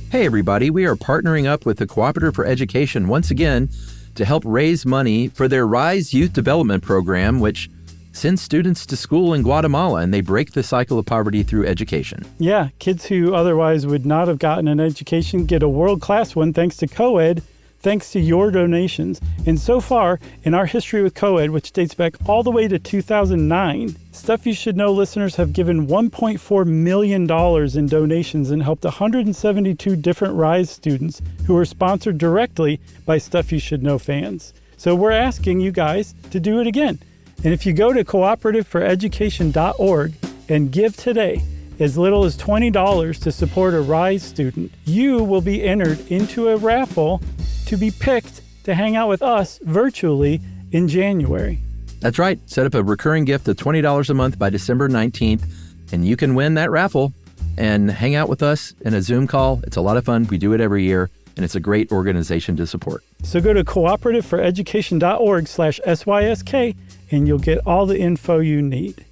Hey everybody, we are partnering up with the Cooperative for Education once again to help raise money for their RISE Youth Development Program, which sends students to school in Guatemala, and they break the cycle of poverty through education. Yeah, kids who otherwise would not have gotten an education get a world-class one thanks to co-ed, thanks to your donations. And so far, in our history with co-ed, which dates back all the way to 2009, Stuff You Should Know listeners have given $1.4 million in donations and helped 172 different RISE students who are sponsored directly by Stuff You Should Know fans. So we're asking you guys to do it again. And if you go to cooperativeforeducation.org and give today as little as $20 to support a RISE student, you will be entered into a raffle to be picked to hang out with us virtually in January. That's right. Set up a recurring gift of $20 a month by December 19th, and you can win that raffle and hang out with us in a Zoom call. It's a lot of fun. We do it every year, and it's a great organization to support. So go to cooperativeforeducation.org/SYSK, and you'll get all the info you need.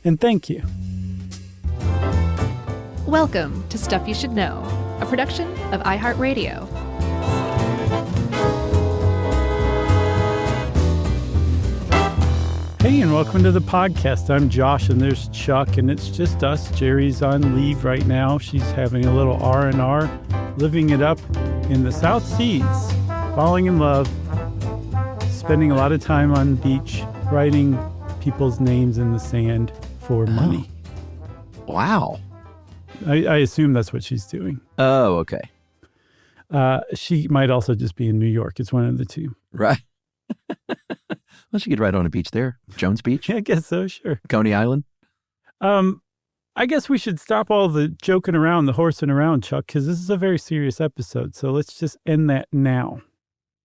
And thank you. Welcome to Stuff You Should Know, a production of iHeartRadio. Hey, and welcome to the podcast. I'm Josh, and there's Chuck, and it's just us. Jerry's on leave right now. She's having a little R&R, living it up in the South Seas, falling in love, spending a lot of time on the beach, writing people's names in the sand for money. Wow. I assume that's what she's doing. Oh, okay. She might also just be in New York. It's one of the two. Right. Well, she could write on a beach there. Jones Beach. I guess so, sure. Coney Island. I guess we should stop all the joking around, the horsing around, Chuck, because this is a very serious episode. So let's just end that now.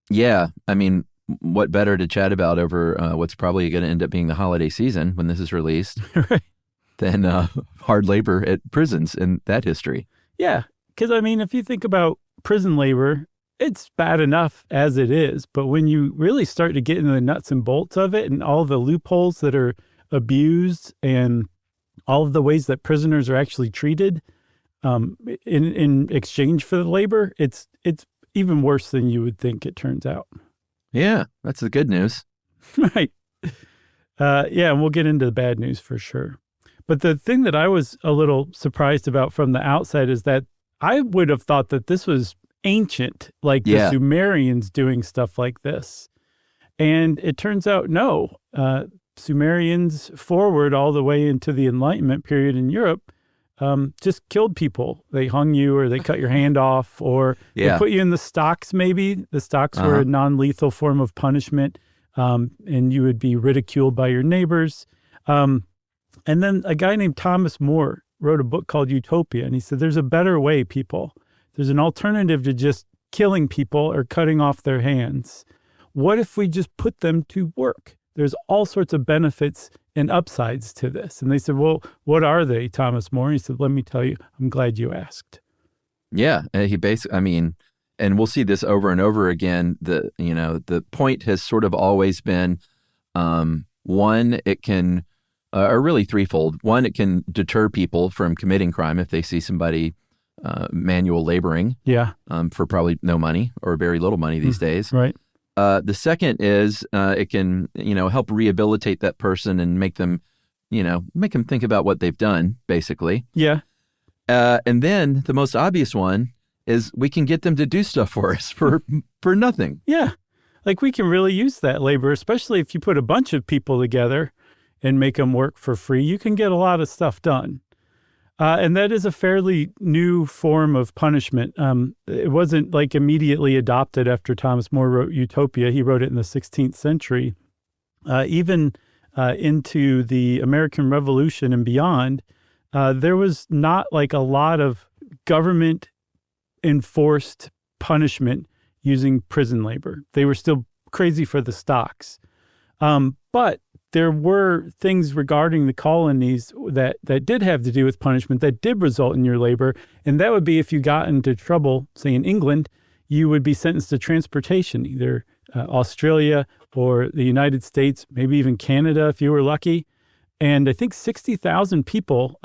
Yeah. I mean, what better to chat about over what's probably going to end up being the holiday season when this is released Right. than hard labor at prisons in that history. Yeah, because, I mean, if you think about prison labor, it's bad enough as it is. But when you really start to get into the nuts and bolts of it and all the loopholes that are abused and all of the ways that prisoners are actually treated in exchange for the labor, it's even worse than you would think, it turns out. Yeah, that's the good news. Right. Yeah, and we'll get into the bad news for sure. But the thing that I was a little surprised about from the outside is that I would have thought that this was ancient, like the Sumerians doing stuff like this. And it turns out, no. Sumerians forward all the way into the Enlightenment period in Europe just killed people. They hung you, or they cut your hand off, or they put you in the stocks maybe. The stocks were a non-lethal form of punishment, and you would be ridiculed by your neighbors. And then a guy named Thomas More wrote a book called Utopia, and he said, there's a better way, people. There's an alternative to just killing people or cutting off their hands. What if we just put them to work? There's all sorts of benefits and upsides to this. And they said, well, what are they, Thomas More? And he said, let me tell you, I'm glad you asked. Yeah, he basically, I mean, and we'll see this over and over again. The point has sort of always been, one, it can, or really threefold. One, it can deter people from committing crime if they see somebody manual laboring for probably no money or very little money these days. Right. The second is it can, help rehabilitate that person and make them think about what they've done, basically. Yeah. And then the most obvious one is we can get them to do stuff for us for nothing. Yeah. Like we can really use that labor, especially if you put a bunch of people together and make them work for free. You can get a lot of stuff done. And that is a fairly new form of punishment. It wasn't like immediately adopted after Thomas More wrote Utopia. He wrote it in the 16th century. Even into the American Revolution and beyond, there was not like a lot of government enforced punishment using prison labor. They were still crazy for the stocks. But there were things regarding the colonies that did have to do with punishment that did result in your labor. And that would be if you got into trouble, say in England, you would be sentenced to transportation, either Australia or the United States, maybe even Canada if you were lucky. And I think 60,000 people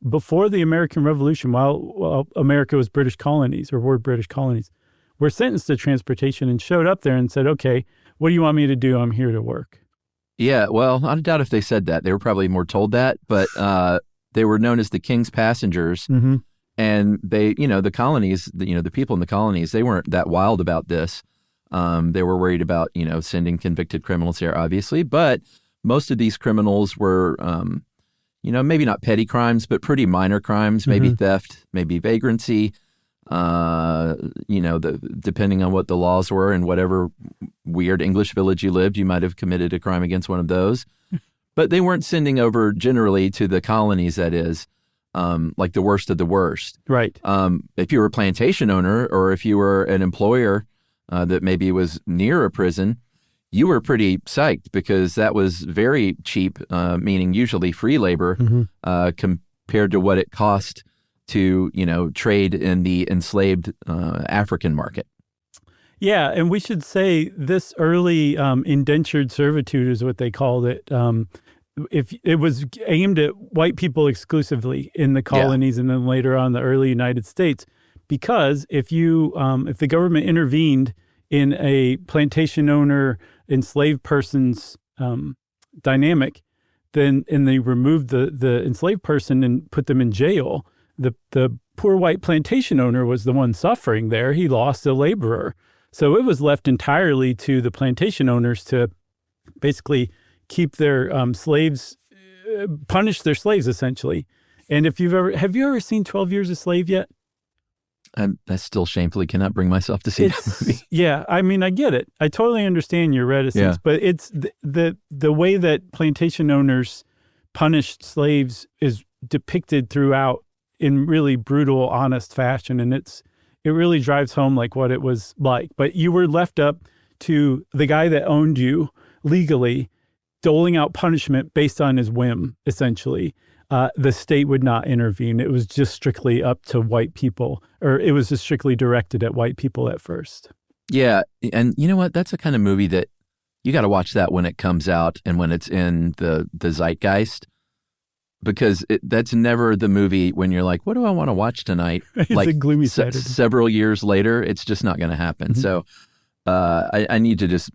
before the American Revolution, while America was British colonies or were British colonies, were sentenced to transportation and showed up there and said, okay, what do you want me to do? I'm here to work. Yeah, well, I doubt if they said that. They were probably more told that, but they were known as the king's passengers. Mm-hmm. And they, the colonies, the people in the colonies, they weren't that wild about this. They were worried about, sending convicted criminals here, obviously. But most of these criminals were, maybe not petty crimes, but pretty minor crimes, maybe theft, maybe vagrancy, depending on what the laws were and whatever weird English village you lived, you might have committed a crime against one of those. But they weren't sending over generally to the colonies, that is, like the worst of the worst. Right. If you were a plantation owner or if you were an employer that maybe was near a prison, you were pretty psyched because that was very cheap, meaning usually free labor compared to what it cost to, trade in the enslaved African market. Yeah, and we should say this early indentured servitude is what they called it. If it was aimed at white people exclusively in the colonies and then later on the early United States, because if the government intervened in a plantation owner enslaved person's dynamic, and they removed the enslaved person and put them in jail, the poor white plantation owner was the one suffering there. He lost a laborer. So it was left entirely to the plantation owners to basically keep their slaves, punish their slaves essentially. And have you ever seen 12 Years a Slave yet? I still shamefully cannot bring myself to see that movie. Yeah, I mean, I get it. I totally understand your reticence, but it's the way that plantation owners punished slaves is depicted throughout in really brutal, honest fashion, and it really drives home like what it was like. But you were left up to the guy that owned you legally, doling out punishment based on his whim, essentially. The state would not intervene. It was just strictly up to white people, or it was just strictly directed at white people at first. Yeah. And you know what? That's a kind of movie that you got to watch that when it comes out and when it's in the zeitgeist, because that's never the movie when you're like, what do I want to watch tonight? It's like a gloomy Saturday. Several years later, it's just not going to happen. So I need to just,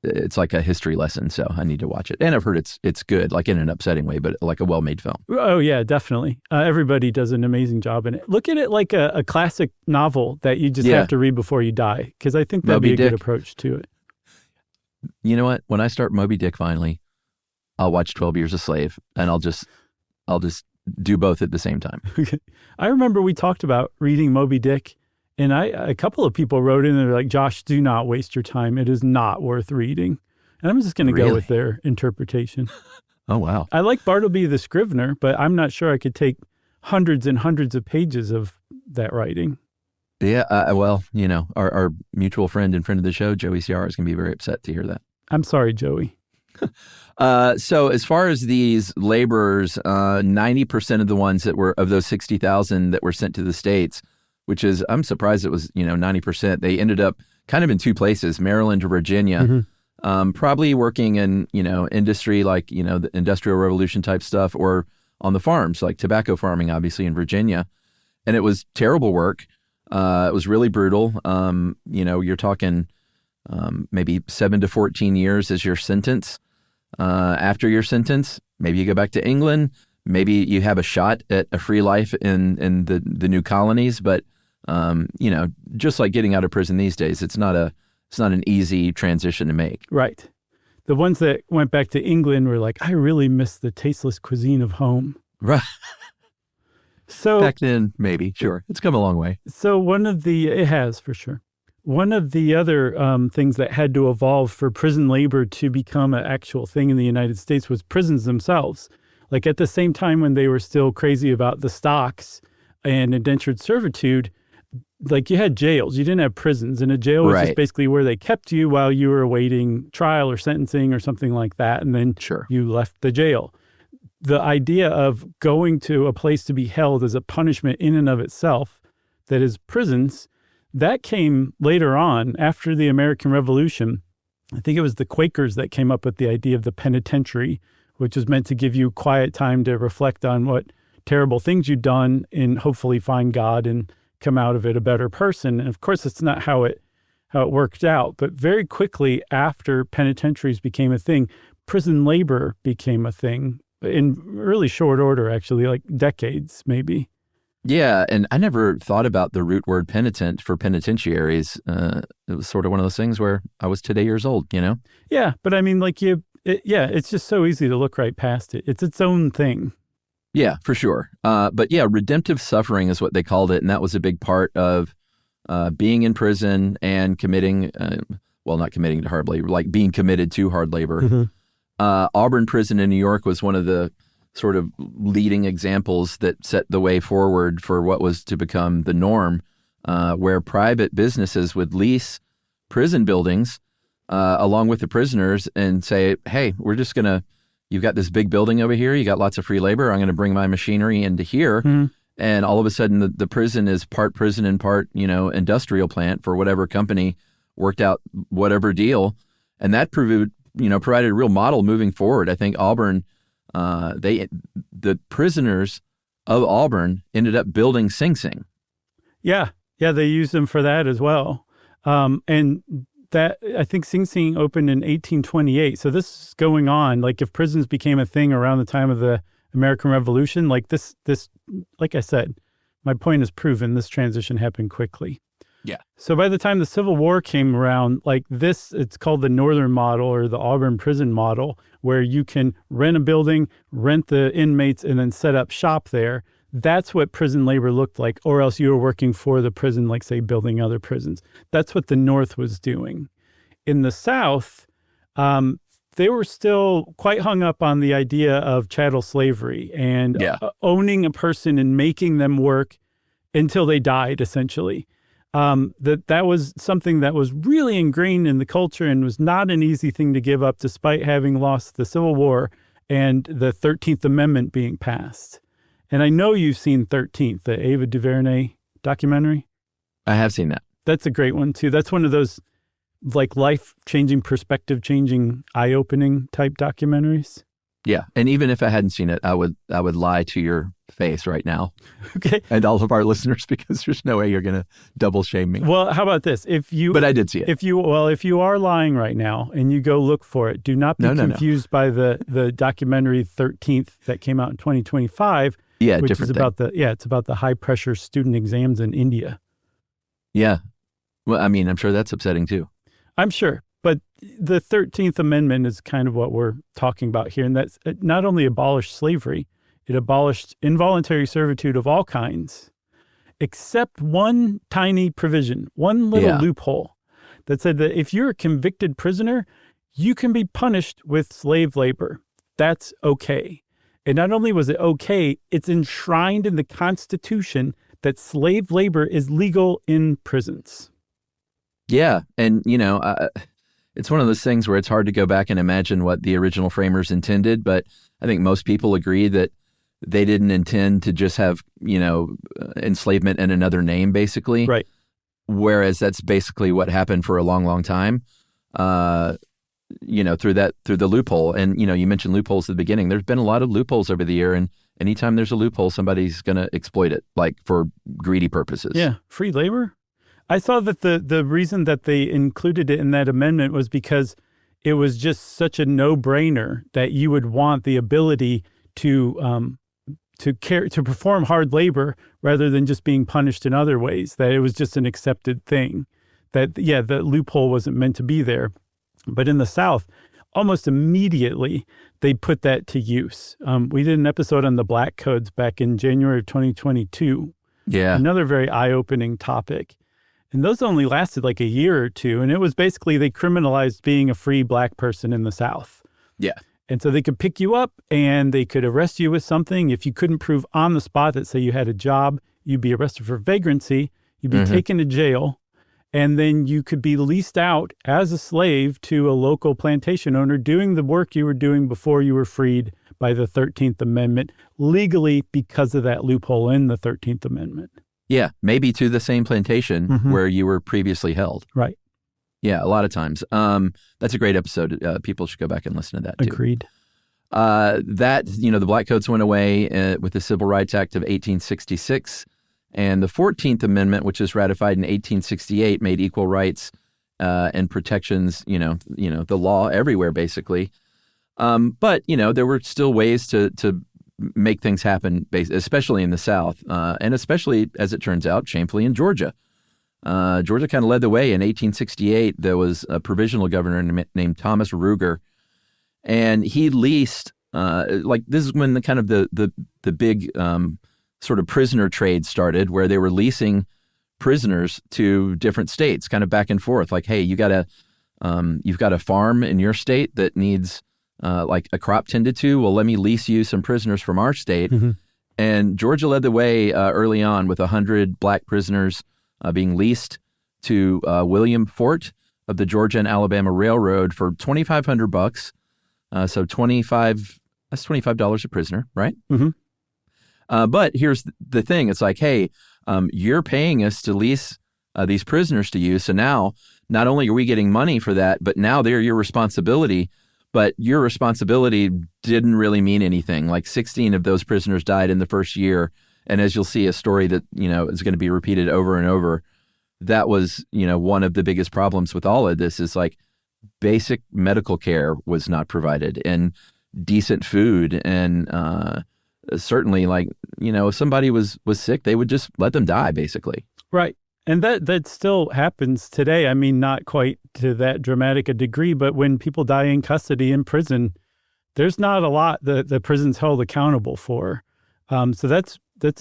it's like a history lesson, so I need to watch it. And I've heard it's good, like in an upsetting way, but like a well-made film. Oh, yeah, definitely. Everybody does an amazing job in it. Look at it like a classic novel that you just have to read before you die, because I think that'd be a good approach to it. You know what? When I start Moby Dick finally, I'll watch 12 Years a Slave, and I'll just do both at the same time. I remember we talked about reading Moby Dick, and a couple of people wrote in and they're like, Josh, do not waste your time. It is not worth reading. And I'm just going to go with their interpretation. Oh, wow. I like Bartleby the Scrivener, but I'm not sure I could take hundreds and hundreds of pages of that writing. Yeah, well, our mutual friend and friend of the show, Joey Ciara, is going to be very upset to hear that. I'm sorry, Joey. So as far as these laborers, 90% of the ones that were, of those 60,000 that were sent to the States, which is, I'm surprised it was, 90%. They ended up kind of in two places, Maryland or Virginia, probably working in, industry like, the Industrial Revolution type stuff, or on the farms, like tobacco farming, obviously in Virginia. And it was terrible work. It was really brutal. You're talking maybe 7 to 14 years as your sentence. After your sentence, maybe you go back to England. Maybe you have a shot at a free life in the new colonies, but just like getting out of prison these days, it's not an easy transition to make. Right. The ones that went back to England were like, I really miss the tasteless cuisine of home. Right. So back then, maybe, sure, it's come a long way. So it has for sure. One of the other things that had to evolve for prison labor to become an actual thing in the United States was prisons themselves. Like at the same time when they were still crazy about the stocks and indentured servitude, like you had jails, you didn't have prisons, and a jail was just basically where they kept you while you were awaiting trial or sentencing or something like that, and then you left the jail. The idea of going to a place to be held as a punishment in and of itself, that is prisons, that came later on after the American Revolution. I think it was the Quakers that came up with the idea of the penitentiary, which is meant to give you quiet time to reflect on what terrible things you've done and hopefully find God and come out of it a better person. And of course, it's not how it worked out. But very quickly after penitentiaries became a thing, prison labor became a thing in really short order, actually, like decades maybe. Yeah, and I never thought about the root word penitent for penitentiaries. It was sort of one of those things where I was today years old, you know? Yeah, but I mean, like it's just so easy to look right past it. It's its own thing. Yeah, for sure. But yeah, redemptive suffering is what they called it, and that was a big part of being in prison and committing, not committing to hard labor, like being committed to hard labor. Mm-hmm. Auburn Prison in New York was one of the sort of leading examples that set the way forward for what was to become the norm, where private businesses would lease prison buildings along with the prisoners and say, hey, you've got this big building over here, you got lots of free labor, I'm going to bring my machinery into here. Mm-hmm. And all of a sudden the prison is part prison and part, industrial plant for whatever company worked out whatever deal. And that provided a real model moving forward. I think Auburn, the prisoners of Auburn ended up building Sing Sing. Yeah, they used them for that as well. And that, I think Sing Sing opened in 1828. So this is going on. Like if prisons became a thing around the time of the American Revolution, like this, like I said, my point is proven, this transition happened quickly. Yeah. So by the time the Civil War came around, like this, it's called the Northern model or the Auburn prison model, where you can rent a building, rent the inmates, and then set up shop there. That's what prison labor looked like, or else you were working for the prison, like say building other prisons. That's what the North was doing. In the South, they were still quite hung up on the idea of chattel slavery and owning a person and making them work until they died, essentially. That was something that was really ingrained in the culture and was not an easy thing to give up, despite having lost the Civil War and the 13th Amendment being passed. And I know you've seen 13th, the Ava DuVernay documentary. I have seen that. That's a great one, too. That's one of those like life-changing, perspective-changing, eye-opening type documentaries. Yeah, and even if I hadn't seen it, I would lie to your face right now. Okay. And all of our listeners, because there's no way you're going to double shame me. Well, how about this? But I did see it. If you are lying right now and you go look for it, do not be confused by the documentary 13th that came out in 2025. Yeah, which different is about it's about the high-pressure student exams in India. Yeah. Well, I mean, I'm sure that's upsetting too. I'm sure. But the 13th Amendment is kind of what we're talking about here. And that's not only abolished slavery, it abolished involuntary servitude of all kinds, except one tiny provision, one little loophole that said that if you're a convicted prisoner, you can be punished with slave labor. That's okay. And not only was it okay, it's enshrined in the Constitution that slave labor is legal in prisons. Yeah. And, it's one of those things where it's hard to go back and imagine what the original framers intended, but I think most people agree that they didn't intend to just have, enslavement in another name, basically. Right. Whereas that's basically what happened for a long, long time, through the loophole. And, you mentioned loopholes at the beginning. There's been a lot of loopholes over the year, and anytime there's a loophole, somebody's going to exploit it, like for greedy purposes. Yeah. Free labor? I saw that the reason that they included it in that amendment was because it was just such a no-brainer that you would want the ability to perform hard labor rather than just being punished in other ways, that it was just an accepted thing. That, the loophole wasn't meant to be there. But in the South, almost immediately, they put that to use. We did an episode on the Black Codes back in January of 2022. Yeah. Another very eye-opening topic. And those only lasted like a year or two. And it was basically they criminalized being a free Black person in the South. Yeah. And so they could pick you up and they could arrest you with something. If you couldn't prove on the spot that, say, you had a job, you'd be arrested for vagrancy. You'd be taken to jail. And then you could be leased out as a slave to a local plantation owner doing the work you were doing before you were freed by the 13th Amendment, legally because of that loophole in the 13th Amendment. Yeah, maybe to the same plantation where you were previously held. Right. Yeah, a lot of times. That's a great episode. People should go back and listen to that too. Agreed. The Black Coats went away with the Civil Rights Act of 1866, and the 14th Amendment, which was ratified in 1868, made equal rights and protections, the law everywhere, basically. But there were still ways to make things happen, especially in the South, and especially, as it turns out, shamefully in Georgia. Georgia kind of led the way. In 1868, there was a provisional governor named Thomas Ruger, and he leased, this is when the big sort of prisoner trade started, where they were leasing prisoners to different states, kind of back and forth. Like, hey, you've got a farm in your state that needs like a crop tended to. Well, let me lease you some prisoners from our state. Mm-hmm. And Georgia led the way early on with 100 black prisoners being leased to William Fort of the Georgia and Alabama Railroad for $2,500. So that's $25 a prisoner, right? Mm-hmm. But here's the thing. It's like, hey, you're paying us to lease these prisoners to you. So now not only are we getting money for that, but now they're your responsibility. But your responsibility didn't really mean anything. Like 16 of those prisoners died in the first year. And as you'll see, a story that, is going to be repeated over and over. That was, one of the biggest problems with all of this is like basic medical care was not provided and decent food. And certainly like, if somebody was sick, they would just let them die, basically. Right. And that still happens today. I mean, not quite to that dramatic a degree, but when people die in custody in prison, there's not a lot that the prison's held accountable for. So that's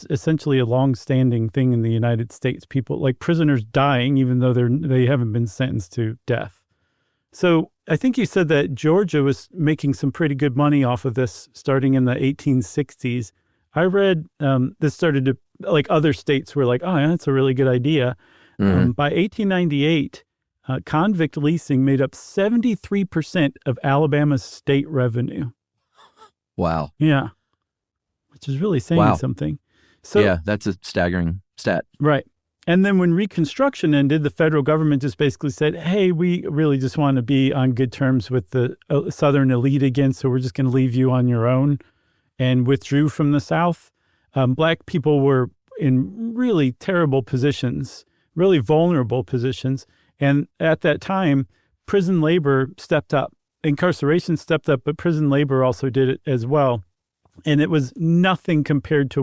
essentially a long-standing thing in the United States. People like prisoners dying, even though they haven't been sentenced to death. So I think you said that Georgia was making some pretty good money off of this starting in the 1860s. I read this started to, like other states were like, oh, yeah, that's a really good idea. Mm-hmm. By 1898, convict leasing made up 73% of Alabama's state revenue. Wow. Yeah. Which is really saying something. So, yeah, that's a staggering stat. Right. And then when Reconstruction ended, the federal government just basically said, hey, we really just want to be on good terms with the Southern elite again, so we're just going to leave you on your own, and withdrew from the South. Black people were in really terrible positions, really vulnerable positions. And at that time, prison labor stepped up. Incarceration stepped up, but prison labor also did it as well. And it was nothing compared to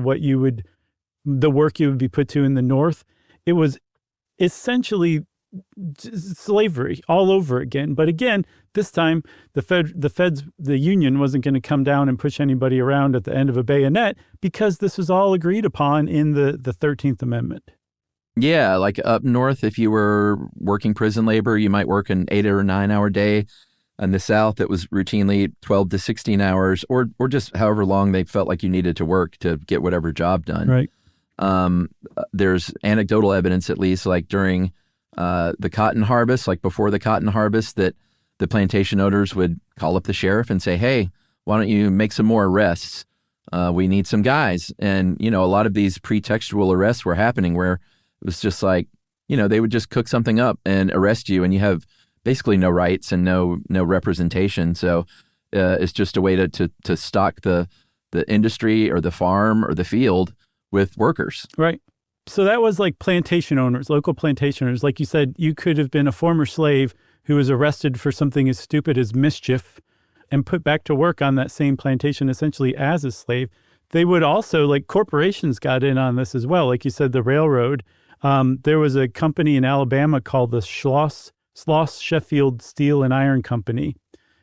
the work you would be put to in the North. It was essentially slavery all over again. But again, this time the union wasn't going to come down and push anybody around at the end of a bayonet because this was all agreed upon in the 13th Amendment. Yeah, like up north, if you were working prison labor, you might work an 8 or 9 hour day. In the South, it was routinely 12 to 16 hours or just however long they felt like you needed to work to get whatever job done. Right. There's anecdotal evidence, at least, like during the cotton harvest, like before the cotton harvest, that the plantation owners would call up the sheriff and say, hey, why don't you make some more arrests? We need some guys. And, a lot of these pretextual arrests were happening where it was just like, they would just cook something up and arrest you, and you have basically no rights and no representation. So it's just a way to stock the industry or the farm or the field with workers. Right. So that was like plantation owners, local plantation owners. Like you said, you could have been a former slave who was arrested for something as stupid as mischief and put back to work on that same plantation essentially as a slave. They would also, like corporations got in on this as well. Like you said, the railroad. There was a company in Alabama called the Schloss Sheffield Steel and Iron Company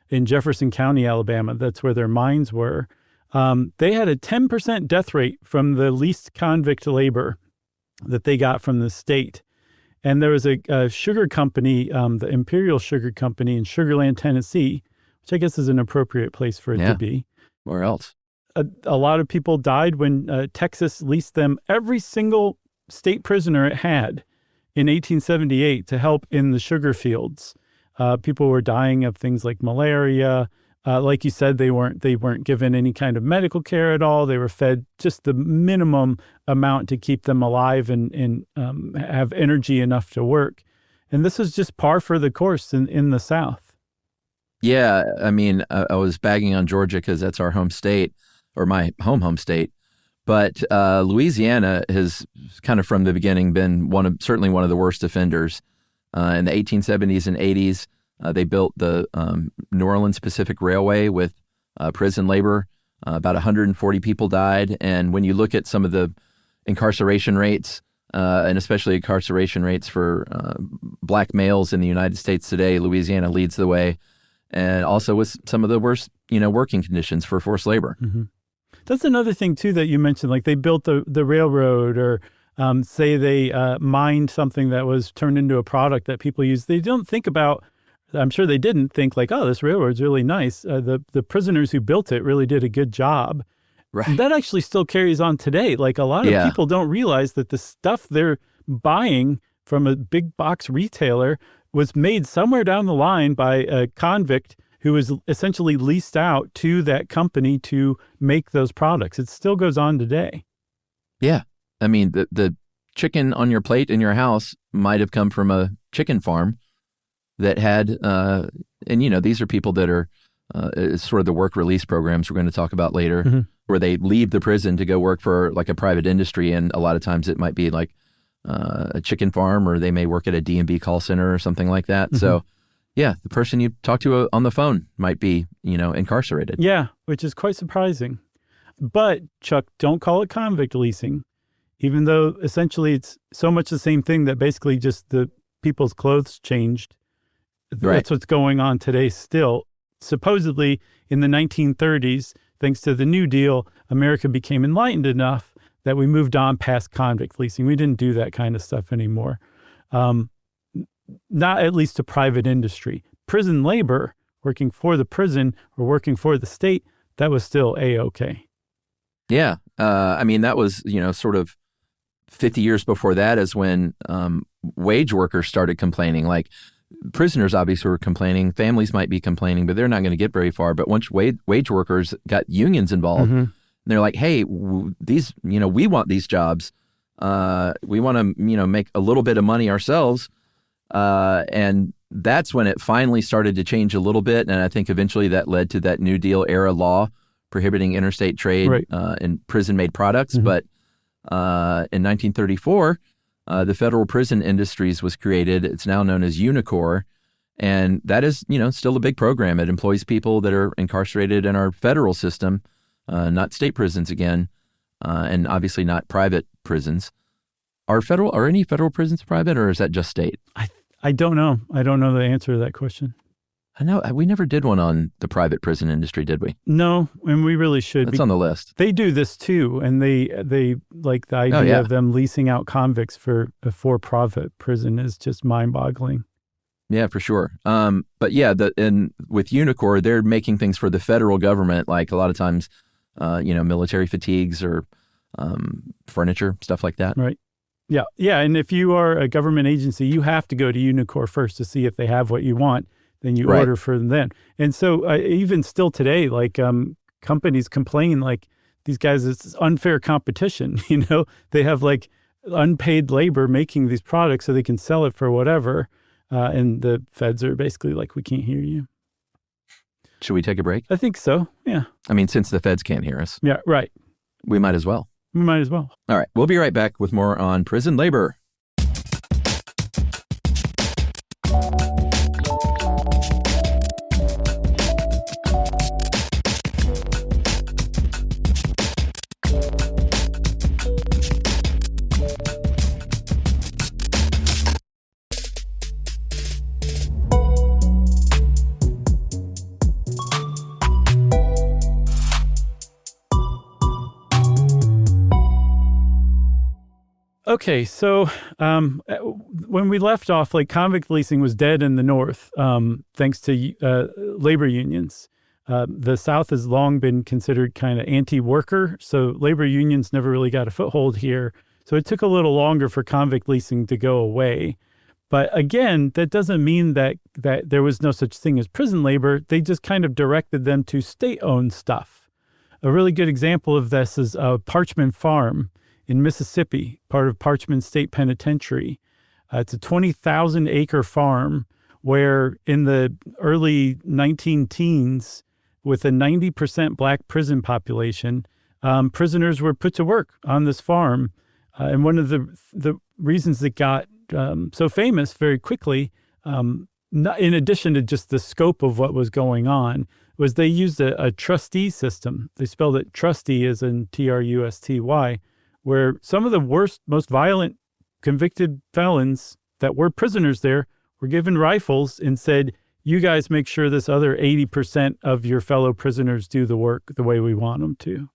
in Jefferson County, Alabama. That's where their mines were. They had a 10% death rate from the leased convict labor that they got from the state. And there was a sugar company, the Imperial Sugar Company in Sugar Land, Tennessee, which I guess is an appropriate place for it to be. Where else? A lot of people died when Texas leased them every single state prisoner it had in 1878 to help in the sugar fields. People were dying of things like malaria. Like you said, they weren't given any kind of medical care at all. They were fed just the minimum amount to keep them alive and have energy enough to work. And this was just par for the course in the South. Yeah, I mean, I was bagging on Georgia because that's our home state, or my home state. But Louisiana has kind of from the beginning been certainly one of the worst offenders. In the 1870s and 80s, they built the New Orleans Pacific Railway with prison labor. About 140 people died. And when you look at some of the incarceration rates, and especially incarceration rates for black males in the United States today, Louisiana leads the way. And also with some of the worst, working conditions for forced labor. Mm-hmm. That's another thing, too, that you mentioned. Like they built the railroad, or say they mined something that was turned into a product that people use. They don't think about, I'm sure they didn't think like, oh, this railroad's really nice. The prisoners who built it really did a good job. Right. And that actually still carries on today. Like a lot of people don't realize that the stuff they're buying from a big box retailer was made somewhere down the line by a convict who was essentially leased out to that company to make those products. It still goes on today. Yeah. I mean, the chicken on your plate in your house might have come from a chicken farm that had, and these are people that are sort of the work release programs we're going to talk about later, mm-hmm. where they leave the prison to go work for like a private industry. And a lot of times it might be like a chicken farm, or they may work at a D&B call center or something like that. Mm-hmm. So yeah, the person you talk to on the phone might be, incarcerated. Yeah, which is quite surprising. But Chuck, don't call it convict leasing, even though essentially it's so much the same thing that basically just the people's clothes changed. Right. That's what's going on today still. Supposedly in the 1930s, thanks to the New Deal, America became enlightened enough that we moved on past convict leasing. We didn't do that kind of stuff anymore. Not at least to private industry. Prison labor, working for the prison or working for the state, that was still A-okay. Yeah. I mean, that was, sort of 50 years before that is when wage workers started complaining. Like prisoners obviously were complaining, families might be complaining, but they're not going to get very far. But once wage workers got unions involved, mm-hmm. they're like, hey, these, we want these jobs. We want to, make a little bit of money ourselves. And that's when it finally started to change a little bit. And I think eventually that led to that New Deal era law prohibiting interstate trade in prison-made products. Mm-hmm. But in 1934, the Federal Prison Industries was created. It's now known as UNICOR. And that is, still a big program. It employs people that are incarcerated in our federal system, not state prisons again, and obviously not private prisons. Are any federal prisons private, or is that just state? I don't know. I don't know the answer to that question. I know we never did one on the private prison industry, did we? No, and we really should. That's on the list. They do this too, and they like the idea of them leasing out convicts for a for-profit prison is just mind-boggling. Yeah, for sure. But yeah, with UNICOR, they're making things for the federal government, like a lot of times, military fatigues or furniture, stuff like that. Right. Yeah. Yeah. And if you are a government agency, you have to go to UNICOR first to see if they have what you want. Then you order for them then. And so even still today, like companies complain like these guys, it's unfair competition. They have like unpaid labor making these products so they can sell it for whatever. And the feds are basically like, we can't hear you. Should we take a break? I think so. Yeah. I mean, since the feds can't hear us. Yeah. Right. We might as well. We might as well. All right. We'll be right back with more on prison labor. Okay, so when we left off, like convict leasing was dead in the North, thanks to labor unions. The South has long been considered kind of anti-worker, so labor unions never really got a foothold here. So it took a little longer for convict leasing to go away. But again, that doesn't mean that there was no such thing as prison labor. They just kind of directed them to state-owned stuff. A really good example of this is Parchman Farm in Mississippi, part of Parchman State Penitentiary. It's a 20,000-acre farm where in the early 19 teens, with a 90% black prison population, prisoners were put to work on this farm. And one of the reasons it got so famous very quickly, in addition to just the scope of what was going on, was they used a trustee system. They spelled it trustee as in trusty, where some of the worst, most violent convicted felons that were prisoners there were given rifles and said, you guys make sure this other 80% of your fellow prisoners do the work the way we want them to.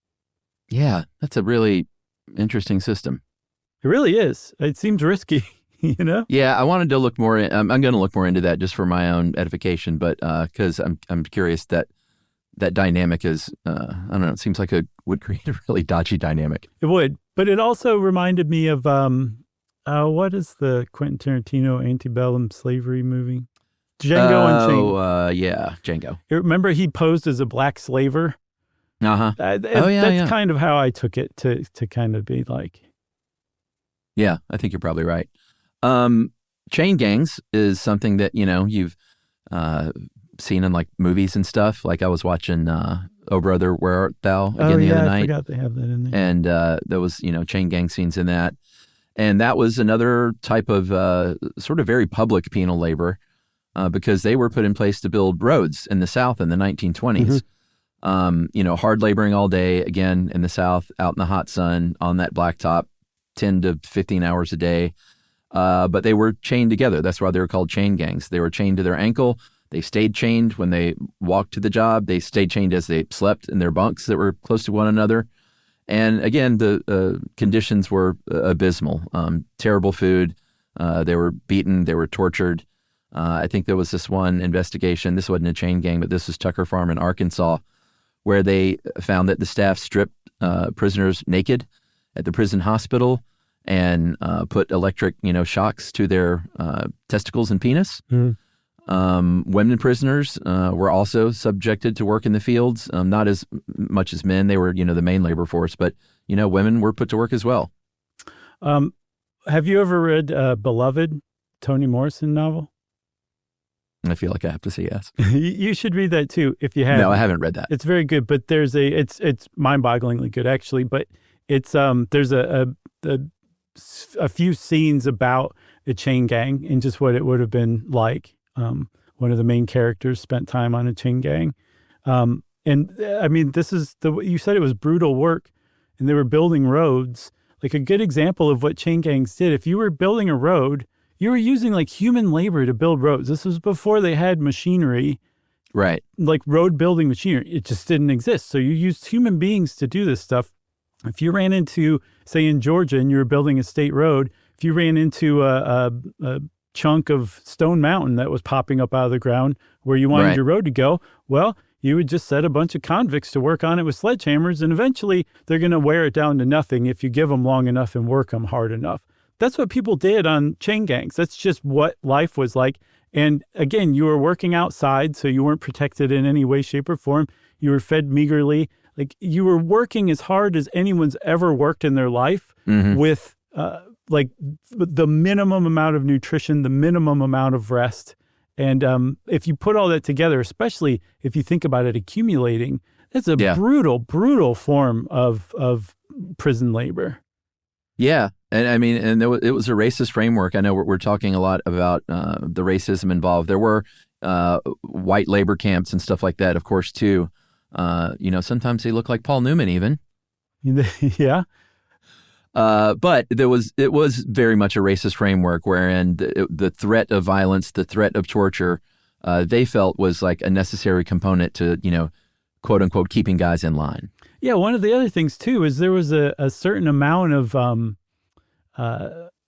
Yeah, that's a really interesting system. It really is. It seems risky, you know? Yeah, I wanted to look more. I'm going to look more into that just for my own edification, but because I'm curious that dynamic is, I don't know, it seems like it would create a really dodgy dynamic. It would, but it also reminded me of, what is the Quentin Tarantino antebellum slavery movie? Django Unchained. Yeah, Django. Remember he posed as a black slaver? Uh-huh. That's kind of how I took it to kind of be like. Yeah, I think you're probably right. Chain gangs is something that, you've seen in like movies and stuff. Like I was watching Oh Brother, Where Art Thou again the other night. I forgot they have that in there. And there was, chain gang scenes in that. And that was another type of sort of very public penal labor because they were put in place to build roads in the South in the 1920s. Mm-hmm. Hard laboring all day, again, in the South, out in the hot sun, on that blacktop, 10 to 15 hours a day. But they were chained together. That's why they were called chain gangs. They were chained to their ankle. They stayed chained when they walked to the job. They stayed chained as they slept in their bunks that were close to one another. And again, the conditions were abysmal. Terrible food. They were beaten. They were tortured. I think there was this one investigation. This wasn't a chain gang, but this was Tucker Farm in Arkansas, where they found that the staff stripped prisoners naked at the prison hospital and put electric, shocks to their testicles and penis. Mm. Women prisoners were also subjected to work in the fields, not as much as men. They were, the main labor force, but, women were put to work as well. Have you ever read Beloved, Toni Morrison novel? I feel like I have to say yes. You should read that too if you have. No, I haven't read that. It's very good, but it's mind-bogglingly good actually. But it's there's a few scenes about a chain gang and just what it would have been like. One of the main characters spent time on a chain gang, and I mean, this is you said it was brutal work, and they were building roads. Like a good example of what chain gangs did. If you were building a road, you were using like human labor to build roads. This was before they had machinery, right? Like road building machinery. It just didn't exist. So you used human beings to do this stuff. If you ran into, say in Georgia, and you were building a state road, if you ran into a chunk of Stone Mountain that was popping up out of the ground where you wanted your road to go, well, you would just set a bunch of convicts to work on it with sledgehammers, and eventually they're going to wear it down to nothing if you give them long enough and work them hard enough. That's what people did on chain gangs. That's just what life was like. And again, you were working outside, so you weren't protected in any way, shape, or form. You were fed meagerly. Like you were working as hard as anyone's ever worked in their life with like the minimum amount of nutrition, the minimum amount of rest. And if you put all that together, especially if you think about it accumulating, it's a brutal, brutal form of prison labor. Yeah. And I mean, and it was a racist framework. I know we're talking a lot about the racism involved. There were white labor camps and stuff like that, of course, too. Sometimes they look like Paul Newman even. Yeah. But it was very much a racist framework wherein the threat of violence, the threat of torture, they felt was like a necessary component to, quote unquote, keeping guys in line. Yeah. One of the other things too is there was a certain amount of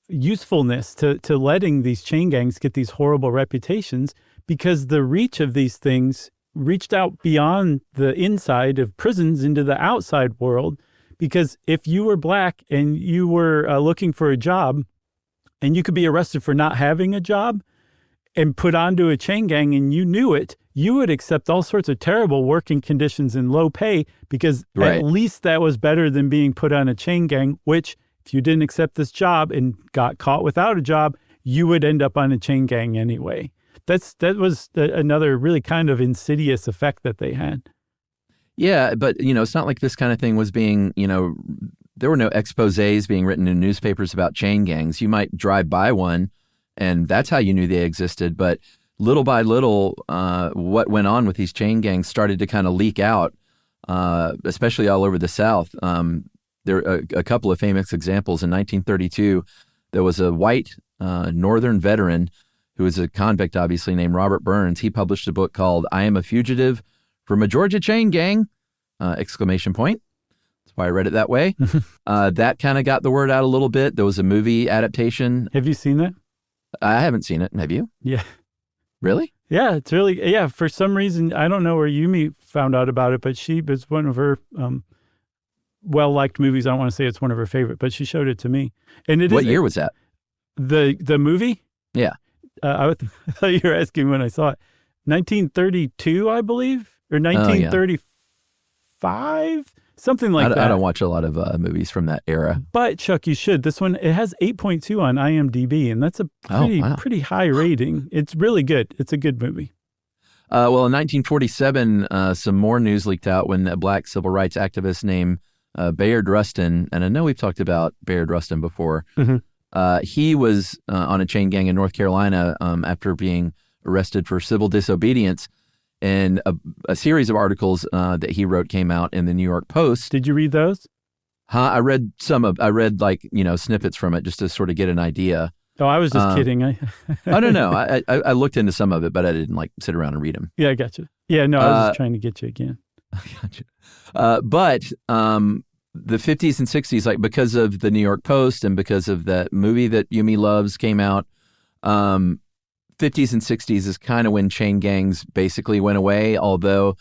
usefulness to letting these chain gangs get these horrible reputations, because the reach of these things reached out beyond the inside of prisons into the outside world. Because if you were black and you were looking for a job, and you could be arrested for not having a job and put onto a chain gang and you knew it, you would accept all sorts of terrible working conditions and low pay, because at least that was better than being put on a chain gang, which if you didn't accept this job and got caught without a job, you would end up on a chain gang anyway. That was another really kind of insidious effect that they had. Yeah, but, it's not like this kind of thing was being, there were no exposés being written in newspapers about chain gangs. You might drive by one, and that's how you knew they existed. But little by little, what went on with these chain gangs started to kind of leak out, especially all over the South. There are a couple of famous examples. In 1932, there was a white Northern veteran who was a convict, obviously, named Robert Burns. He published a book called I Am a Fugitive from a Georgia Chain Gang, ! That's why I read it that way. That kind of got the word out a little bit. There was a movie adaptation. Have you seen that? I haven't seen it. Have you? Yeah. Really? Yeah, it's really, for some reason, I don't know where Yumi found out about it, but it's one of her well-liked movies. I don't want to say it's one of her favorite, but she showed it to me. And What year was that? The movie? Yeah. I thought you were asking when I saw it. 1932, I believe, or 1935, something like that. I don't watch a lot of movies from that era. But Chuck, you should. This one, it has 8.2 on IMDb, and that's a pretty high rating. It's really good. It's a good movie. Well, in 1947, some more news leaked out when a black civil rights activist named Bayard Rustin, and I know we've talked about Bayard Rustin before. Mm-hmm. He was on a chain gang in North Carolina after being arrested for civil disobedience, and a series of articles that he wrote came out in the New York Post. Did you read those? I read snippets from it just to sort of get an idea. Oh, I was just kidding. Oh, no. I looked into some of it, but I didn't sit around and read them. Yeah, I got you. Yeah, no, I was just trying to get you again. I got you. But the 50s and 60s, because of the New York Post and because of that movie that Yumi loves came out, 50s and 60s is kind of when chain gangs basically went away. Although,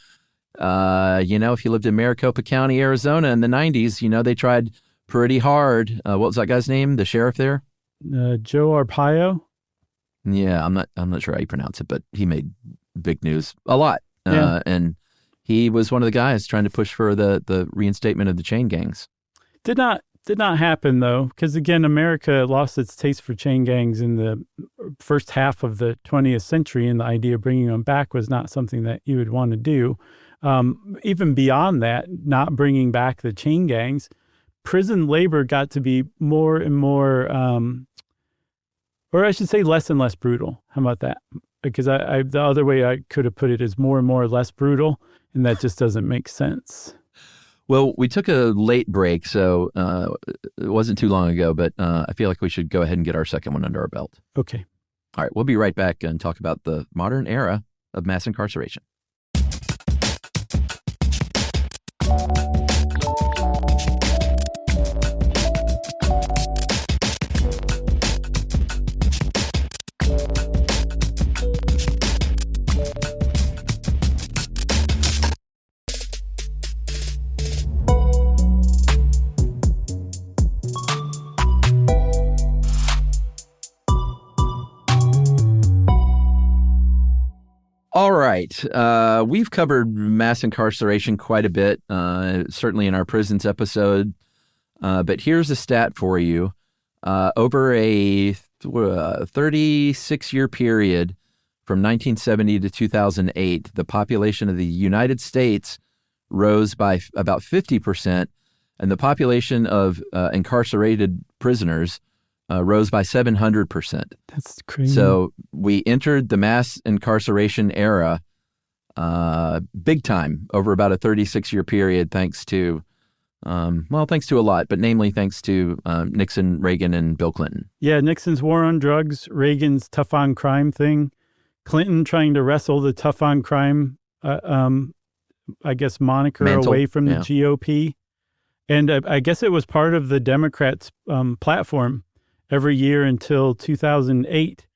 if you lived in Maricopa County, Arizona in the 90s, they tried pretty hard. What was that guy's name? The sheriff there? Joe Arpaio. Yeah, I'm not sure how you pronounce it, but he made big news a lot. Yeah. And he was one of the guys trying to push for the reinstatement of the chain gangs. Did not happen, though, because, again, America lost its taste for chain gangs in the first half of the 20th century, and the idea of bringing them back was not something that you would want to do. Even beyond that, not bringing back the chain gangs, prison labor got to be more and more, or I should say less and less brutal. How about that? Because the other way I could have put it is more and more less brutal, and that just doesn't make sense. Well, we took a late break, so it wasn't too long ago, but I feel like we should go ahead and get our second one under our belt. Okay. All right, we'll be right back and talk about the modern era of mass incarceration. All right. We've covered mass incarceration quite a bit, certainly in our prisons episode. But here's a stat for you. Over a 36-year period from 1970 to 2008, the population of the United States rose by about 50%, and the population of incarcerated prisoners rose by 700%. That's crazy. So we entered the mass incarceration era big time over about a 36-year period, thanks to a lot, but namely thanks to Nixon, Reagan, and Bill Clinton. Yeah, Nixon's war on drugs, Reagan's tough on crime thing, Clinton trying to wrestle the tough on crime, I guess, moniker Mantle, away from the yeah. GOP. And I guess it was part of the Democrats' platform every year until 2008,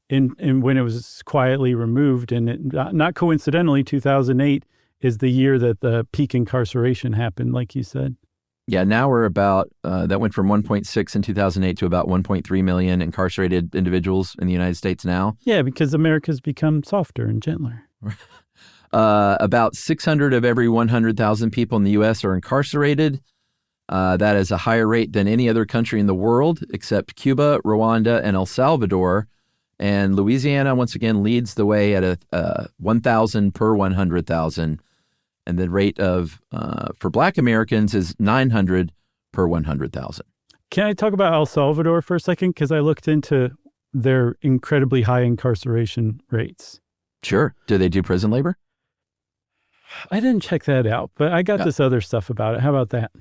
and when it was quietly removed. And not coincidentally, 2008 is the year that the peak incarceration happened, like you said. Yeah, now we're about, that went from 1.6 in 2008 to about 1.3 million incarcerated individuals in the United States now. Yeah, because America's become softer and gentler. About 600 of every 100,000 people in the U.S. are incarcerated. That is a higher rate than any other country in the world except Cuba, Rwanda, and El Salvador. And Louisiana, once again, leads the way at a 1,000 per 100,000. And the rate of for Black Americans is 900 per 100,000. Can I talk about El Salvador for a second? Because I looked into their incredibly high incarceration rates. Sure. Do they do prison labor? I didn't check that out, but I got this other stuff about it. How about that?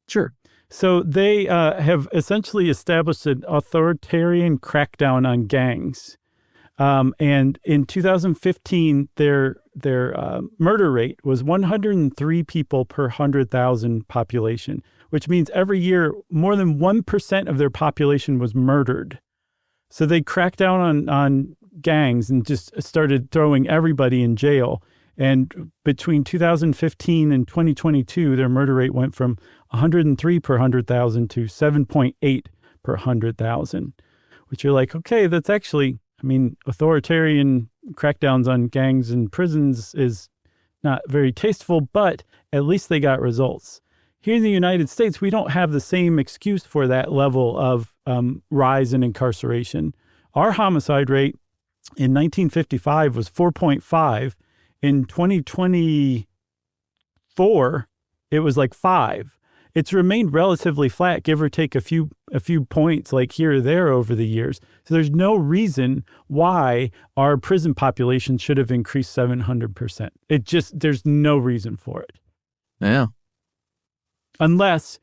Sure. So they have essentially established an authoritarian crackdown on gangs. And in 2015, their murder rate was 103 people per 100,000 population, which means every year more than 1% of their population was murdered. So they cracked down on gangs and just started throwing everybody in jail. And between 2015 and 2022, their murder rate went from 103 per 100,000 to 7.8 per 100,000, which you're like, okay, that's actually, I mean, authoritarian crackdowns on gangs and prisons is not very tasteful, but at least they got results. Here in the United States, we don't have the same excuse for that level of rise in incarceration. Our homicide rate in 1955 was 4.5. In 2024, it was like 5. It's remained relatively flat, give or take a few points like here or there over the years. So there's no reason why our prison population should have increased 700%. There's no reason for it. Yeah. Unless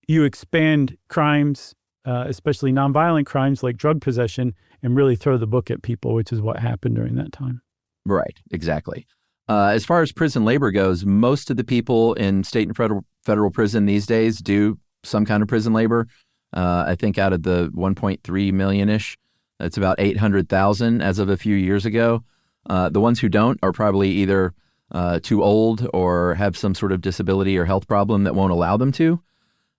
you expand crimes, especially nonviolent crimes like drug possession, and really throw the book at people, which is what happened during that time. Right. Exactly. As far as prison labor goes, most of the people in state and federal prison these days do some kind of prison labor. I think out of the 1.3 million-ish, it's about 800,000 as of a few years ago. The ones who don't are probably either too old or have some sort of disability or health problem that won't allow them to.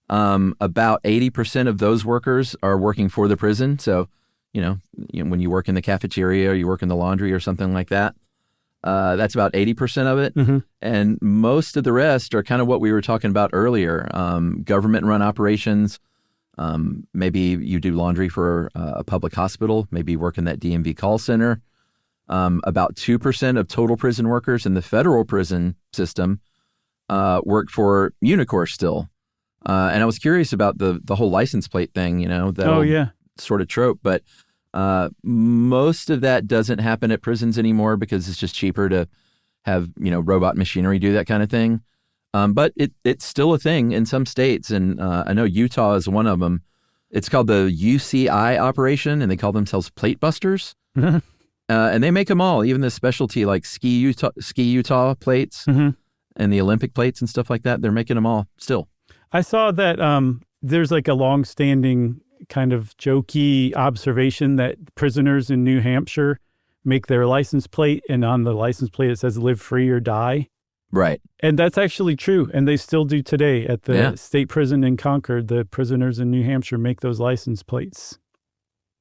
About 80% of those workers are working for the prison. So, when you work in the cafeteria or you work in the laundry or something like that, that's about 80% of it. Mm-hmm. And most of the rest are kind of what we were talking about earlier. Government-run operations. Maybe you do laundry for a public hospital. Maybe you work in that DMV call center. About 2% of total prison workers in the federal prison system work for Unicor still. And I was curious about the whole license plate thing, that sort of trope. But most of that doesn't happen at prisons anymore because it's just cheaper to have, robot machinery do that kind of thing. But it's still a thing in some states. And I know Utah is one of them. It's called the UCI operation, and they call themselves plate busters. Mm-hmm. And they make them all, even the specialty like Ski Utah plates mm-hmm. and the Olympic plates and stuff like that. They're making them all still. I saw that there's like a long-standing kind of jokey observation that prisoners in New Hampshire make their license plate, and on the license plate it says "Live free or die." Right. And that's actually true, and they still do today at the state prison in Concord. The prisoners in New Hampshire make those license plates.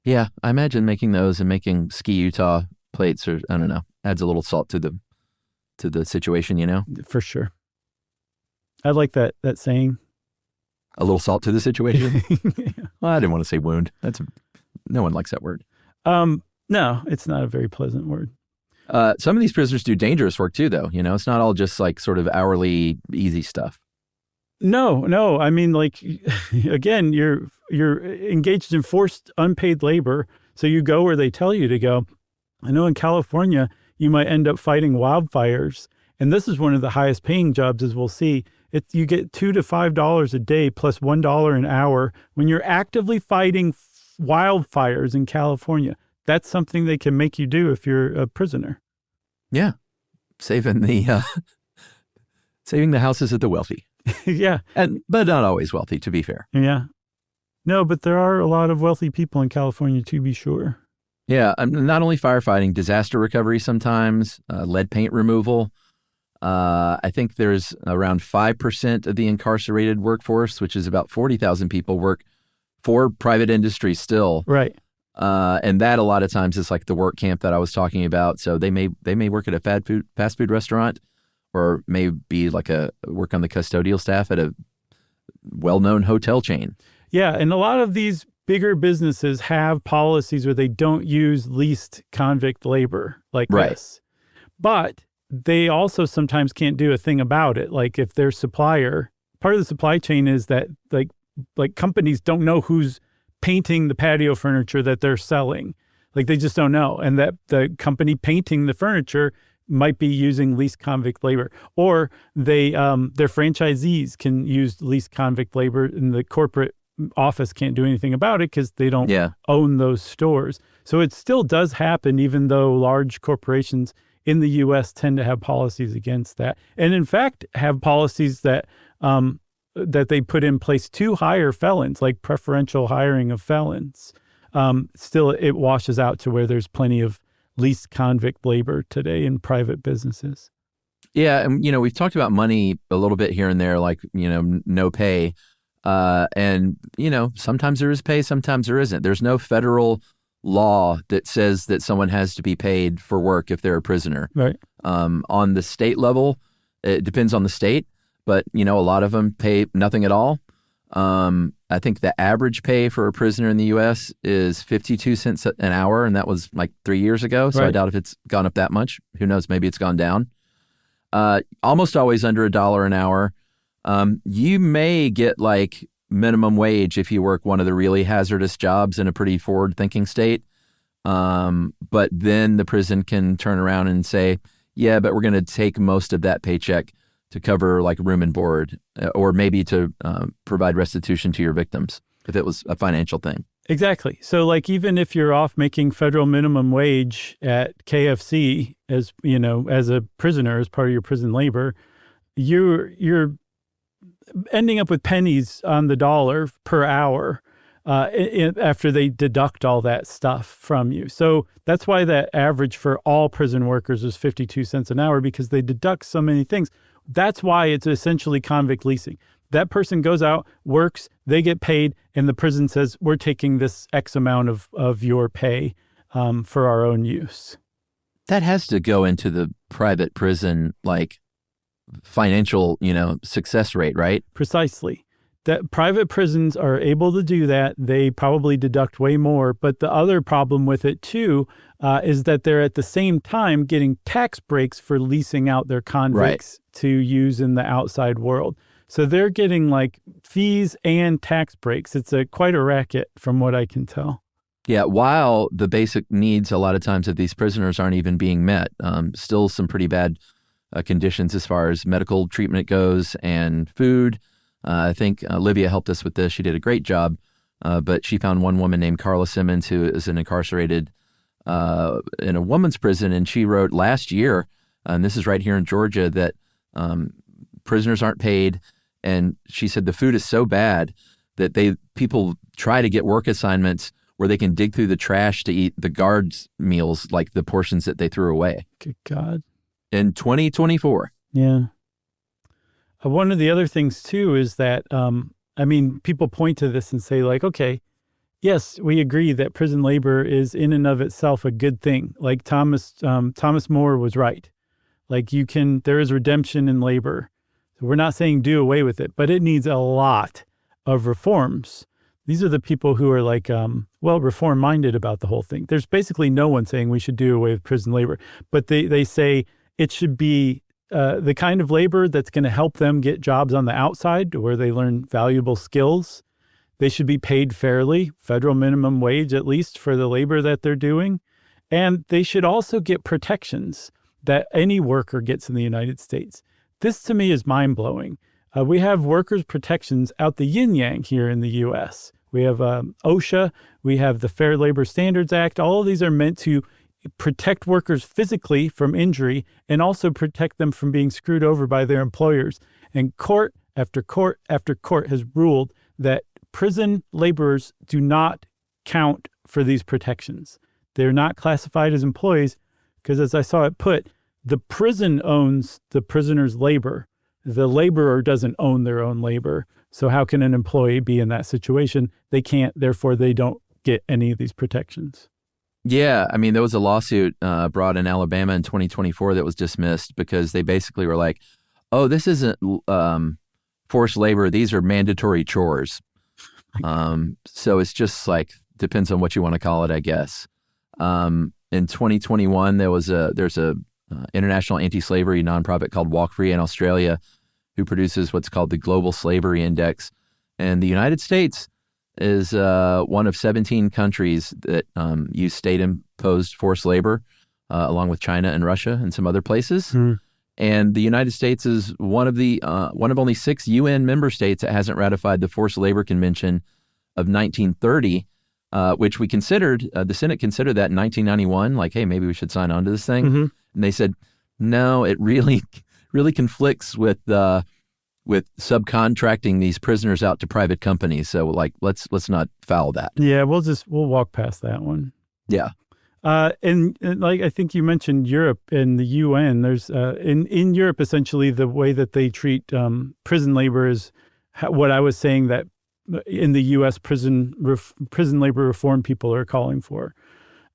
Yeah, I imagine making those and making Ski Utah plates, or I don't know, adds a little salt to the situation, For sure. I like that saying. A little salt to the situation. Yeah. Well, I didn't want to say wound. No one likes that word. No, it's not a very pleasant word. Some of these prisoners do dangerous work too, though. It's not all just like sort of hourly easy stuff. No. I mean, like, again, you're engaged in forced unpaid labor. So you go where they tell you to go. I know in California, you might end up fighting wildfires. And this is one of the highest paying jobs, as we'll see. You get $2 to $5 a day plus $1 an hour when you're actively fighting wildfires in California. That's something they can make you do if you're a prisoner. Yeah. Saving the houses of the wealthy. Yeah. But not always wealthy, to be fair. Yeah. No, but there are a lot of wealthy people in California, to be sure. Yeah. Not only firefighting, disaster recovery sometimes, lead paint removal. I think there's around 5% of the incarcerated workforce, which is about 40,000 people, work for private industry still. Right. And that a lot of times is like the work camp that I was talking about. So they may work at a fast food restaurant, or may be like work on the custodial staff at a well-known hotel chain. Yeah, and a lot of these bigger businesses have policies where they don't use leased convict labor like this. But they also sometimes can't do a thing about it. Like if their supplier, part of the supply chain is that like companies don't know who's painting the patio furniture that they're selling. Like they just don't know. And that the company painting the furniture might be using leased convict labor, or they their franchisees can use leased convict labor, and the corporate office can't do anything about it because they don't own those stores. So it still does happen, even though large corporations in the U.S. tend to have policies against that, and in fact have policies that that they put in place to hire felons, like preferential hiring of felons. Still, it washes out to where there's plenty of leased convict labor today in private businesses. Yeah, and we've talked about money a little bit here and there, like no pay, and sometimes there is pay, sometimes there isn't. There's no federal law that says that someone has to be paid for work if they're a prisoner. Right. On the state level, it depends on the state, but a lot of them pay nothing at all. I think the average pay for a prisoner in the U.S. is 52 cents an hour, and that was like 3 years ago. So I doubt if it's gone up that much. Who knows? Maybe it's gone down. Almost always under $1 an hour. You may get like minimum wage if you work one of the really hazardous jobs in a pretty forward-thinking state. But then the prison can turn around and say, yeah, but we're going to take most of that paycheck to cover like room and board, or maybe to provide restitution to your victims if it was a financial thing. Exactly. So like even if you're off making federal minimum wage at KFC as as a prisoner, as part of your prison labor, you're ending up with pennies on the dollar per hour after they deduct all that stuff from you. So that's why that average for all prison workers is 52 cents an hour, because they deduct so many things. That's why it's essentially convict leasing. That person goes out, works, they get paid, and the prison says, we're taking this X amount of your pay for our own use. That has to go into the private prison, like financial, success rate, right? Precisely. That private prisons are able to do that. They probably deduct way more. But the other problem with it, too, is that they're at the same time getting tax breaks for leasing out their convicts to use in the outside world. So they're getting like fees and tax breaks. It's quite a racket from what I can tell. Yeah, while the basic needs a lot of times of these prisoners aren't even being met, still some pretty bad conditions as far as medical treatment goes and food. I think Olivia helped us with this. She did a great job, but she found one woman named Carla Simmons who is incarcerated in a woman's prison, and she wrote last year, and this is right here in Georgia, that prisoners aren't paid, and she said the food is so bad that people try to get work assignments where they can dig through the trash to eat the guards' meals, like the portions that they threw away. Good God. In 2024. Yeah. One of the other things, too, is that, people point to this and say, like, okay, yes, we agree that prison labor is in and of itself a good thing. Like Thomas More was right. Like there is redemption in labor. So we're not saying do away with it, but it needs a lot of reforms. These are the people who are like, reform-minded about the whole thing. There's basically no one saying we should do away with prison labor, but they say it should be the kind of labor that's going to help them get jobs on the outside where they learn valuable skills. They should be paid fairly, federal minimum wage at least, for the labor that they're doing. And they should also get protections that any worker gets in the United States. This to me is mind-blowing. We have workers' protections out the yin-yang here in the U.S. We have OSHA, we have the Fair Labor Standards Act. All of these are meant to protect workers physically from injury and also protect them from being screwed over by their employers. And court after court after court has ruled that prison laborers do not count for these protections. They're not classified as employees because, as I saw it put, the prison owns the prisoner's labor. The laborer doesn't own their own labor. So how can an employee be in that situation? They can't, therefore they don't get any of these protections. Yeah, there was a lawsuit brought in Alabama in 2024 that was dismissed because they basically were like, oh, this isn't forced labor. These are mandatory chores. So it's just like, depends on what you want to call it, I guess. In 2021, there's a international anti-slavery nonprofit called Walk Free in Australia, who produces what's called the Global Slavery Index. And the United States is one of 17 countries that use state-imposed forced labor, along with China and Russia and some other places. And the United States is one of only 6 UN member states that hasn't ratified the Forced Labor Convention of 1930, which we considered, the Senate considered that in 1991, like, hey, maybe we should sign on to this thing. And they said, no, it really conflicts with subcontracting these prisoners out to private companies. So like, let's not foul that. Yeah, we'll walk past that one. Yeah. And like, I think you mentioned Europe and the UN. There's in Europe, essentially, the way that they treat prison labor is what I was saying that in the U.S. prison labor reform people are calling for.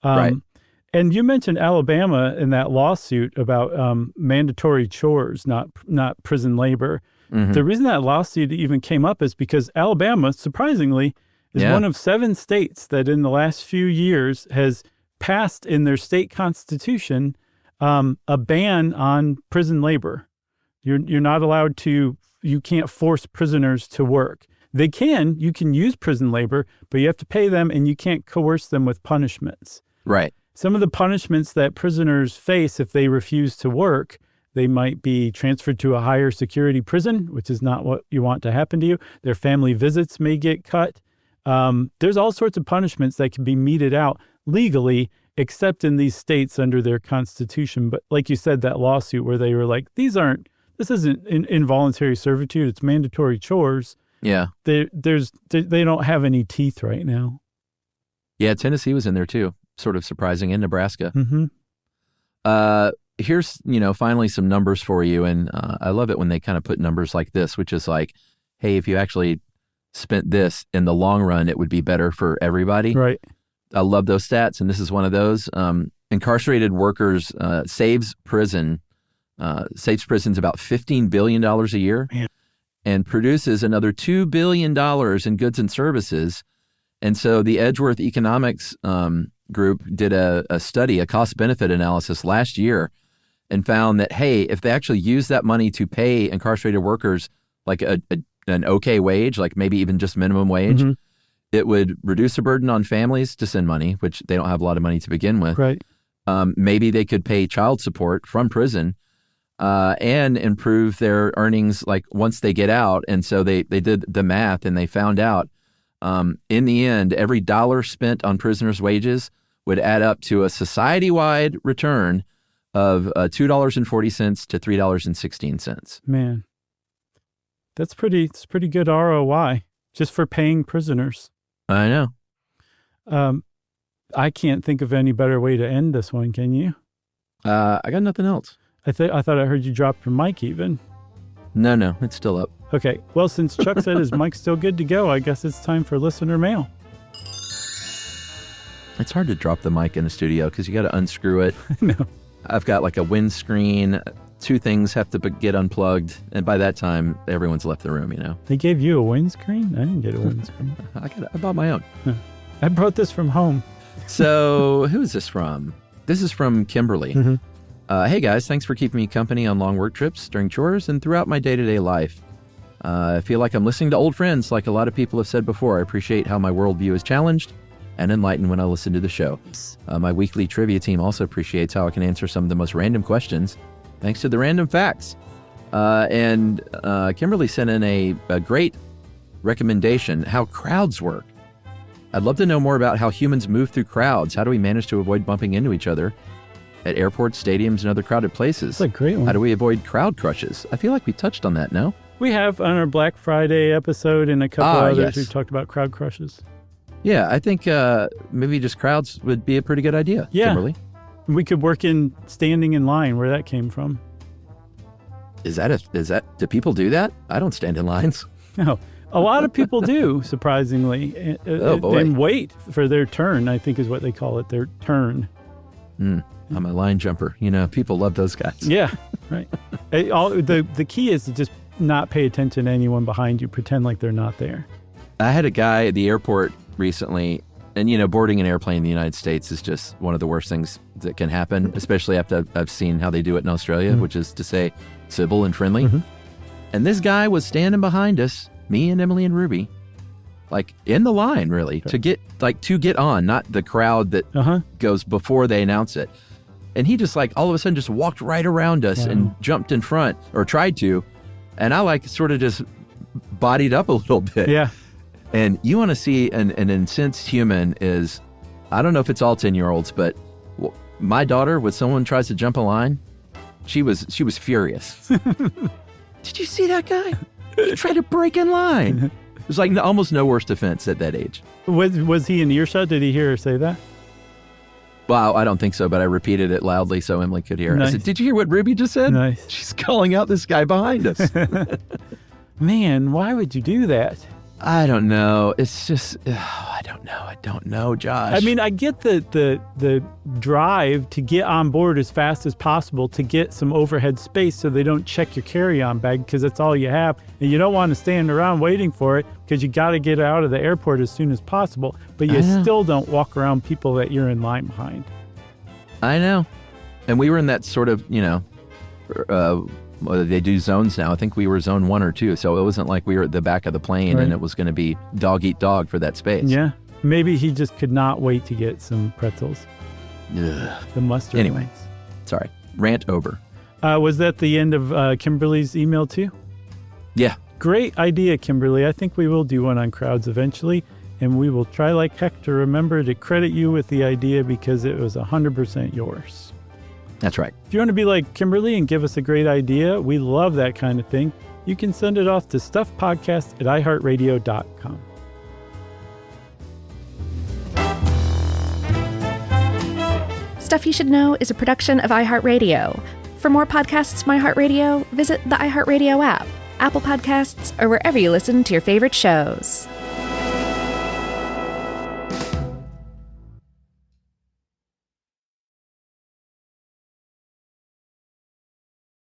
Right. And you mentioned Alabama in that lawsuit about mandatory chores, not prison labor. The reason that lawsuit even came up is because Alabama, surprisingly, is one of 7 states that in the last few years has passed in their state constitution a ban on prison labor. You're not allowed to. You can't force prisoners to work. You can use prison labor, but you have to pay them, and you can't coerce them with punishments. Right. Some of the punishments that prisoners face if they refuse to work, they might be transferred to a higher security prison, which is not what you want to happen to you. Their family visits may get cut. There's all sorts of punishments that can be meted out legally, except in these states under their constitution. But like you said, that lawsuit where they were like, this isn't involuntary servitude, it's mandatory chores. Yeah. They don't have any teeth right now. Yeah, Tennessee was in there too, sort of surprising, in Nebraska. Here's, finally some numbers for you. And I love it when they kind of put numbers like this, which is like, hey, if you actually spent this in the long run, it would be better for everybody. Right. I love those stats. And this is one of those. Incarcerated workers saves prisons about $15 billion a year. Man. And produces another $2 billion in goods and services. And so the Edgeworth Economics group did a study, a cost-benefit analysis last year, and found that, hey, if they actually use that money to pay incarcerated workers like an okay wage, like maybe even just minimum wage, it would reduce the burden on families to send money, which they don't have a lot of money to begin with. Right. Maybe they could pay child support from prison, and improve their earnings like once they get out. And so they did the math, and they found out in the end, every dollar spent on prisoners' wages would add up to a society-wide return of $2.40 to $3.16. Man, it's pretty good ROI just for paying prisoners. I know. I can't think of any better way to end this one. Can you? I got nothing else. I thought I heard you drop your mic even. No, it's still up. Okay. Well, since Chuck said his mic's still good to go, I guess it's time for listener mail. It's hard to drop the mic in the studio because you got to unscrew it. No. I've got like a windscreen. 2 things have to get unplugged. And by that time, everyone's left the room, They gave you a windscreen? I didn't get a windscreen. I bought my own. I brought this from home. So who is this from? This is from Kimberly. Hey guys, thanks for keeping me company on long work trips, during chores, and throughout my day-to-day life. I feel like I'm listening to old friends, like a lot of people have said before. I appreciate how my worldview is challenged and enlightened when I listen to the show. My weekly trivia team also appreciates how I can answer some of the most random questions, thanks to the random facts. And Kimberly sent in a great recommendation, how crowds work. I'd love to know more about how humans move through crowds. How do we manage to avoid bumping into each other at airports, stadiums, and other crowded places? That's a great one. How do we avoid crowd crushes? I feel like we touched on that, no? We have on our Black Friday episode and a couple others. Yes. We've talked about crowd crushes. Yeah, I think maybe just crowds would be a pretty good idea, Kimberly. We could work in standing in line, where that came from. Do people do that? I don't stand in lines. No. A lot of people do, surprisingly. Oh, boy. And wait for their turn, I think is what they call it, their turn. I'm a line jumper. People love those guys. Yeah, right. The key is to just not pay attention to anyone behind you. Pretend like they're not there. I had a guy at the airport recently, and boarding an airplane in the United States is just one of the worst things that can happen, especially after I've seen how they do it in Australia, which is to say civil and friendly. And this guy was standing behind us, me and Emily and Ruby, like in the line really to get on, not the crowd that goes before they announce it. And he just all of a sudden just walked right around us and jumped in front, or tried to. And I sort of just bodied up a little bit. Yeah. And you want to see an incensed human is, I don't know if it's all 10-year-olds, but my daughter, when someone tries to jump a line, she was furious. Did you see that guy? He tried to break in line. It was almost no worse offense at that age. Was he in earshot? Did he hear her say that? Well, I don't think so, but I repeated it loudly so Emily could hear. Nice. I said, "Did you hear what Ruby just said?" Nice. She's calling out this guy behind us. Man, why would you do that? I don't know. It's just, I don't know, Josh. I mean, I get the drive to get on board as fast as possible to get some overhead space so they don't check your carry-on bag because that's all you have. And you don't want to stand around waiting for it because you got to get out of the airport as soon as possible. But you still don't walk around people that you're in line behind. I know. And we were in that sort of, they do zones now. I think we were zone 1 or 2, so it wasn't like we were at the back of the plane and it was going to be dog eat dog for that space. Yeah. Maybe he just could not wait to get some pretzels. Ugh. The mustard. Anyway, ones. sorry. Rant over. Was that the end of Kimberly's email too? Yeah. Great idea, Kimberly. I think we will do one on crowds eventually, and we will try like heck to remember to credit you with the idea because it was 100% yours. That's right. If you want to be like Kimberly and give us a great idea, we love that kind of thing. You can send it off to stuffpodcast@iheartradio.com. Stuff You Should Know is a production of iHeartRadio. For more podcasts from iHeartRadio, visit the iHeartRadio app, Apple Podcasts, or wherever you listen to your favorite shows.